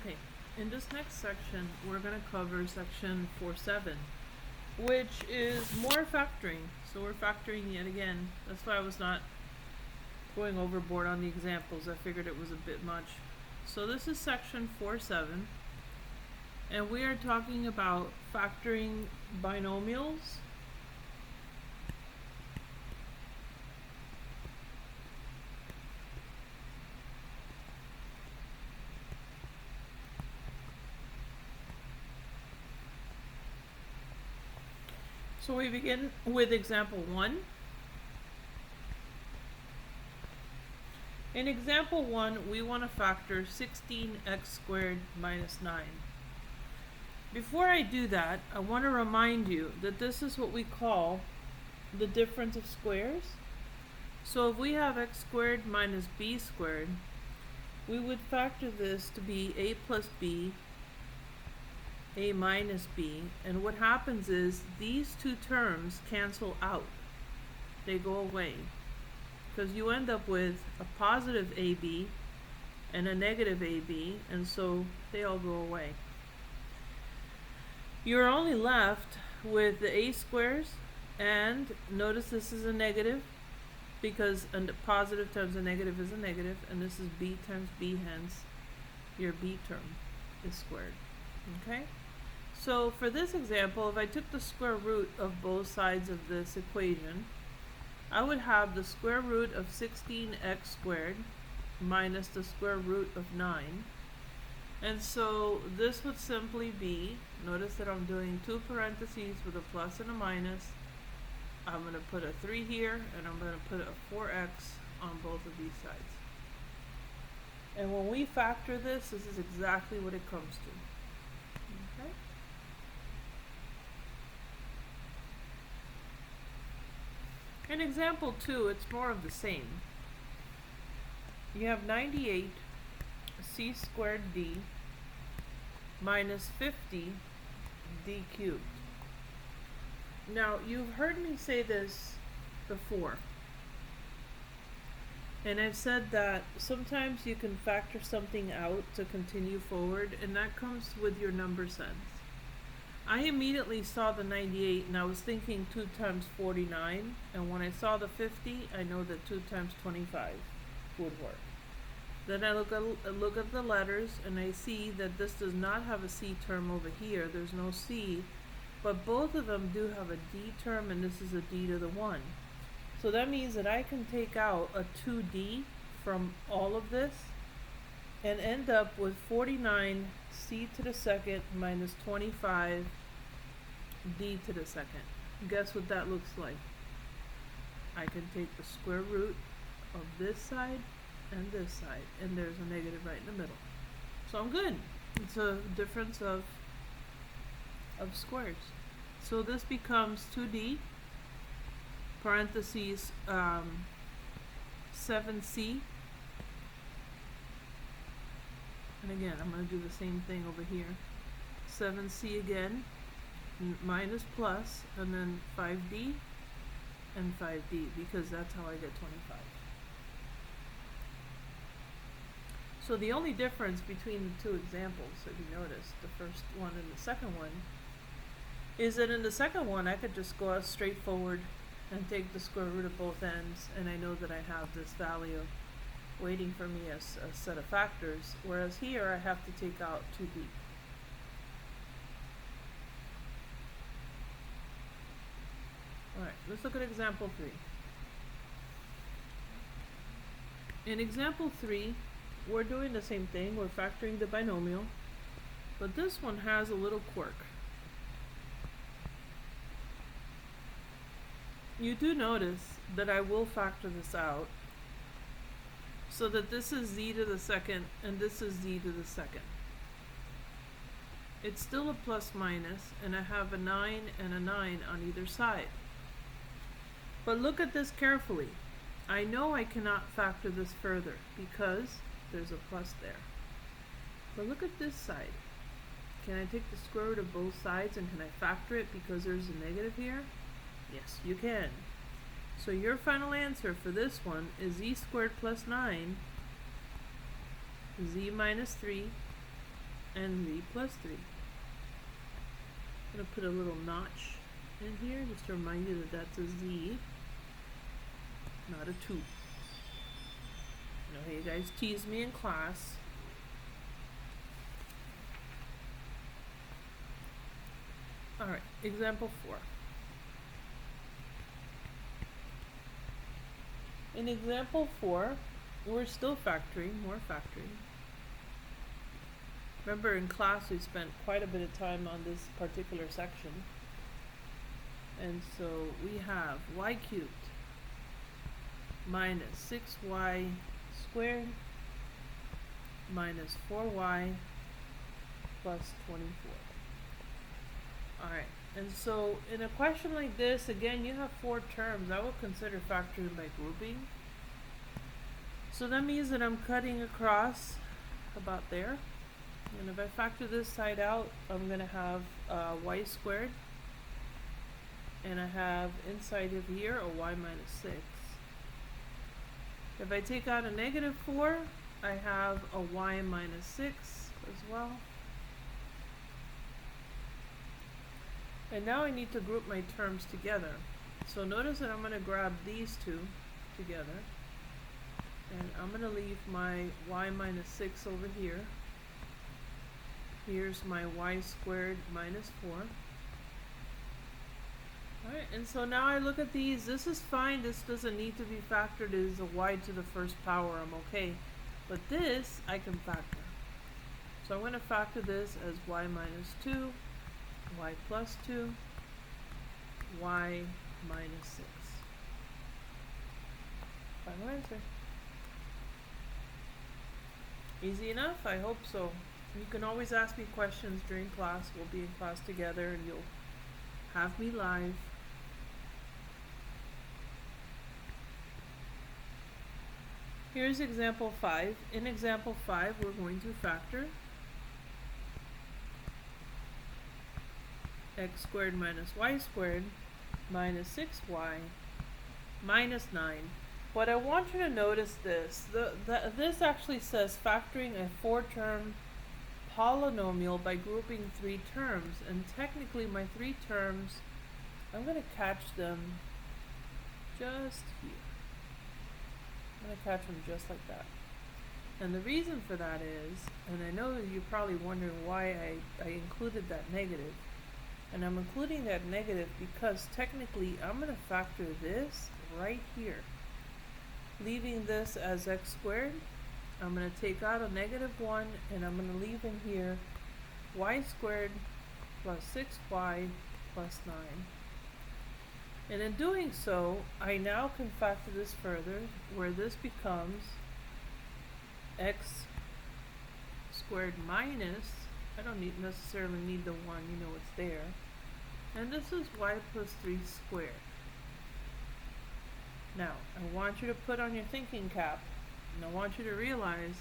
Okay, in this next section, we're going to cover section 4.7, which is more factoring. So we're factoring yet again. That's why I was not going overboard on the examples. I figured it was a bit much. So this is section 4.7, and we are talking about factoring binomials. So we begin with example 1. In example 1, we want to factor 16x squared minus 9. Before I do that, I want to remind you that this is what we call the difference of squares. So if we have x squared minus b squared, we would factor this to be a plus b, a minus b, and what happens is these two terms cancel out. They go away, because you end up with a positive ab and a negative ab, and so they all go away. You're only left with the a squares, and notice this is a negative, because a positive times a negative is a negative, and this is b times b, hence your b term is squared. Okay? So for this example, if I took the square root of both sides of this equation, I would have the square root of 16x squared minus the square root of 9. And so this would simply be, notice that I'm doing two parentheses with a plus and a minus. I'm going to put a 3 here, and I'm going to put a 4x on both of these sides. And when we factor this is exactly what it comes to. Okay? In example 2, it's more of the same. You have 98 c squared d minus 50 d cubed. Now, you've heard me say this before, and I've said that sometimes you can factor something out to continue forward, and that comes with your number sense. I immediately saw the 98 and I was thinking 2 times 49, and when I saw the 50, I know that 2 times 25 would work. Then I look at the letters and I see that this does not have a c term over here. There's no c, but both of them do have a d term, and this is a d to the 1. So that means that I can take out a 2d from all of this and end up with 49 c to the second minus 25 d to the second. Guess what that looks like? I can take the square root of this side and this side, and there's a negative right in the middle. So I'm good. It's a difference of squares. So this becomes 2d parentheses 7c, and again I'm going to do the same thing over here. 7c again, minus plus, and then 5d and 5d, because that's how I get 25. So the only difference between the two examples, if you notice, the first one and the second one, is that in the second one I could just go out straightforward and take the square root of both ends, and I know that I have this value waiting for me as a set of factors, whereas here I have to take out 2d. Alright, let's look at example 3. In example 3, we're doing the same thing. We're factoring the binomial, but this one has a little quirk. You do notice that I will factor this out, so that this is z to the second and this is z to the second. It's still a plus minus, and I have a 9 and a 9 on either side. But look at this carefully. I know I cannot factor this further because there's a plus there. But look at this side. Can I take the square root of both sides, and can I factor it because there's a negative here? Yes, you can. So your final answer for this one is z squared plus 9, z minus 3, and v plus 3. I'm going to put a little notch in here just to remind you that that's a z, not a 2. You know, you guys tease me in class. Alright, example 4. In example 4, we're still factoring, more factoring. Remember in class we spent quite a bit of time on this particular section. And so we have y cubed minus 6y squared minus 4y plus 24. Alright, and so in a question like this, again, you have 4 terms. I would consider factoring by grouping. So that means that I'm cutting across about there. And if I factor this side out, I'm going to have y squared. And I have inside of here a y minus 6. If I take out a negative 4, I have a y minus 6 as well. And now I need to group my terms together. So notice that I'm going to grab these two together. And I'm going to leave my y minus 6 over here. Here's my y squared minus 4. Alright, and so now I look at these. This is fine. This doesn't need to be factored. It is a y to the first power. I'm okay. But this I can factor. So I'm going to factor this as y minus 2, y plus 2, y minus 6. Final answer. Easy enough? I hope so. You can always ask me questions during class. We'll be in class together and you'll have me live. Here's example 5. In example 5, we're going to factor x squared minus y squared minus 6y minus 9. But I want you to notice this. This actually says factoring a 4-term polynomial by grouping 3 terms. And technically my 3 terms, I'm going to catch them just here. I'm going to catch them just like that. And the reason for that is, and I know that you're probably wondering why I included that negative. And I'm including that negative because technically I'm going to factor this right here. Leaving this as x squared, I'm going to take out a negative 1 and I'm going to leave in here y squared plus 6y plus 9. And in doing so, I now can factor this further, where this becomes x squared minus, I don't necessarily need the 1, you know it's there, and this is y plus 3 squared. Now, I want you to put on your thinking cap, and I want you to realize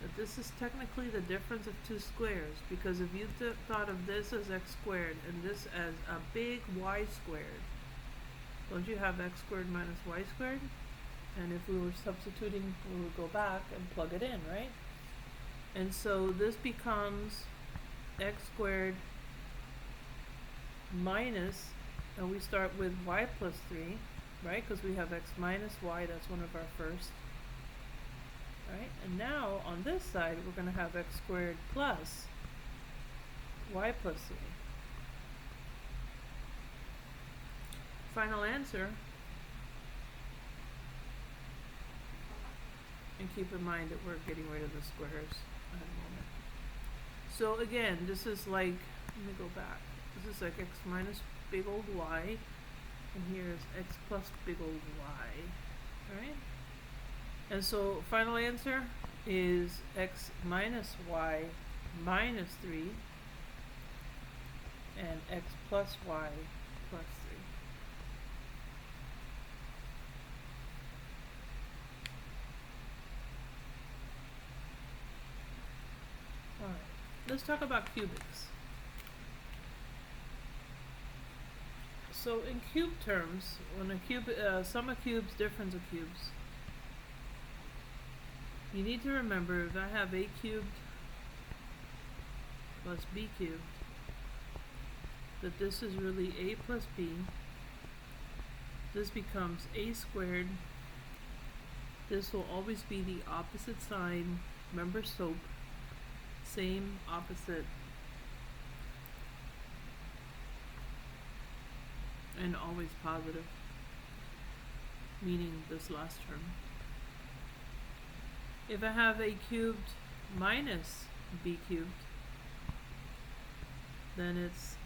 that this is technically the difference of 2 squares, because if you thought of this as x squared and this as a big y squared, don't you have x squared minus y squared? And if we were substituting, we would go back and plug it in, right? And so this becomes x squared minus, and we start with y plus 3, right? Because we have x minus y, that's one of our first. Right? And now on this side, we're going to have x squared plus y plus 3. Final answer, and keep in mind that we're getting rid of the squares at a moment. So again, this is like, let me go back. This is like x minus big old y, and here is x plus big old y, right? And so final answer is x minus y minus 3 and x plus y plus 3. Alright, let's talk about cubics. So in cube terms, when a cube, sum of cubes, difference of cubes, you need to remember if I have a cubed plus b cubed, that this is really a plus b. This becomes a squared. This will always be the opposite sign. Remember SOAP. Same, opposite, and always positive, meaning this last term. If I have a cubed minus b cubed, then it's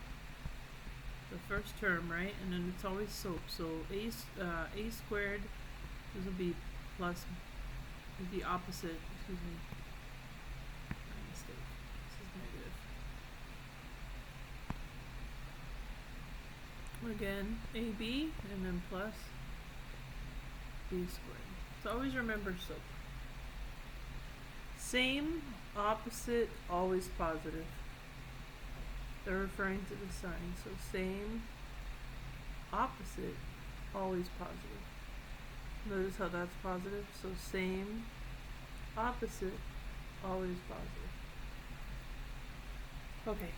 the first term, right? And then it's always SOAP. So a squared, this will be plus the opposite, excuse me, my mistake, this is negative. Again, AB and then plus b squared. So always remember SOAP. Same, opposite, always positive. They're referring to the sign. So same, opposite, always positive. Notice how that's positive. So same, opposite, always positive. Okay,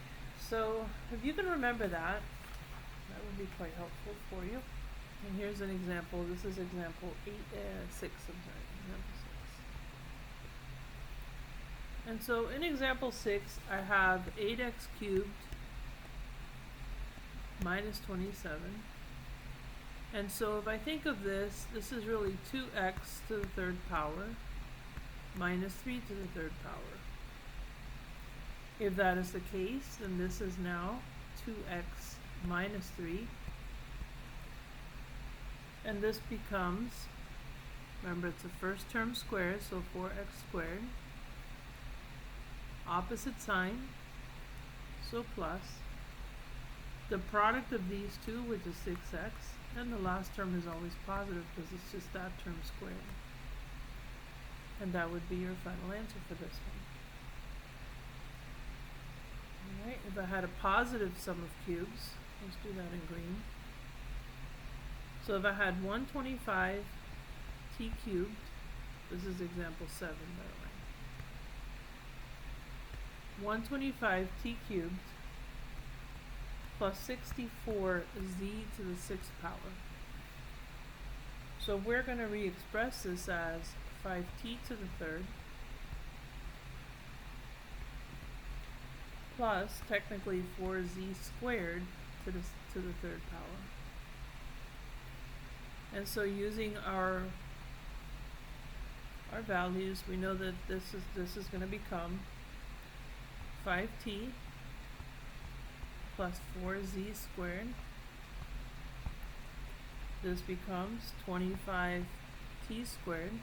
so if you can remember that, that would be quite helpful for you. And here's an example. This is example 6, example 6. And so in example 6, I have 8x cubed minus 27. And so if I think of this, this is really 2x to the third power minus 3 to the third power. If that is the case, then this is now 2x minus 3. And this becomes, remember it's a first term squared, so 4x squared. Opposite sign, so plus. The product of these two, which is 6x, and the last term is always positive because it's just that term squared. And that would be your final answer for this one. Alright, if I had a positive sum of cubes, let's do that in green. So if I had 125 t cubed, this is example 7 by the way. 125 t cubed plus 64 z to the 6th power. So we're going to re-express this as 5t to the third plus technically 4z squared to the third power. And so using our values, we know that this is going to become 5t plus 4z squared. This becomes 25t squared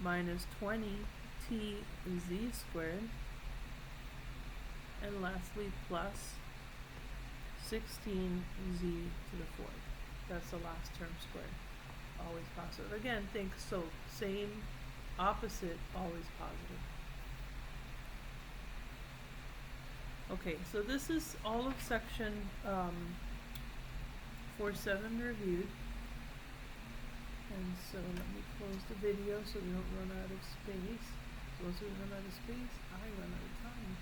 minus 20tz squared. And lastly, plus 16z to the fourth. That's the last term squared. Always positive. Again, think so. Same, opposite, always positive. Okay, so this is all of section 4.7 reviewed. And so let me close the video so we don't run out of space. Once we run out of space, I run out of time.